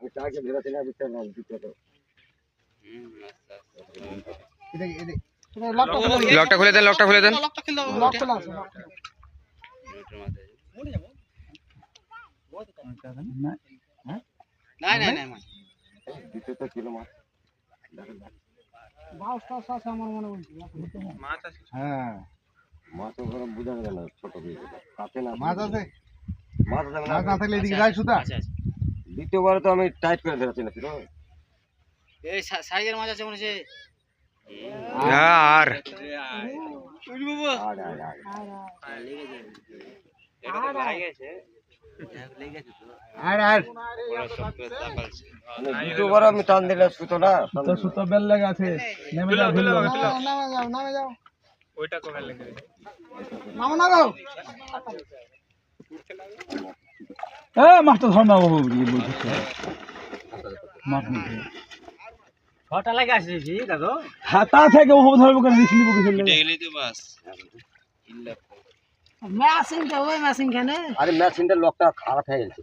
আমি তাকে ধরেছি না বুঝতে না দিতে তো লকটা খুলে দেন, লকটা খুলে দেন। দিতে তো ছিল মাছ হ্যাঁ মাছ ওখানে বোঝা যায় না ছোট দিয়ে কাছে না মাছ আছে, মাছ আছে মাছ না থাকলে এদিকে যায় সুতা। দ্বিতীয়বার তো আমি টাইট করে ধরেছি না ফিরো এই সাইজের মাছ আছে মনে হচ্ছে আর আর আর দ্বিতীয়বার আমি টান দিলে সুতো না তো সুতা বেল লাগা আছে, নেমে যাও ফেললো। এ মাছটা ধর না বাবু, বলছিস মাছ নিতে ছটা লাগে আসছি দাদু হাতা থেকে ওভাবে ধরবো কেন, রিস্ক নিবো কিছু মেশিন কে ওই মেশিন খানে আরে মেশিনটার লকটা খারাপ হয়ে গেছে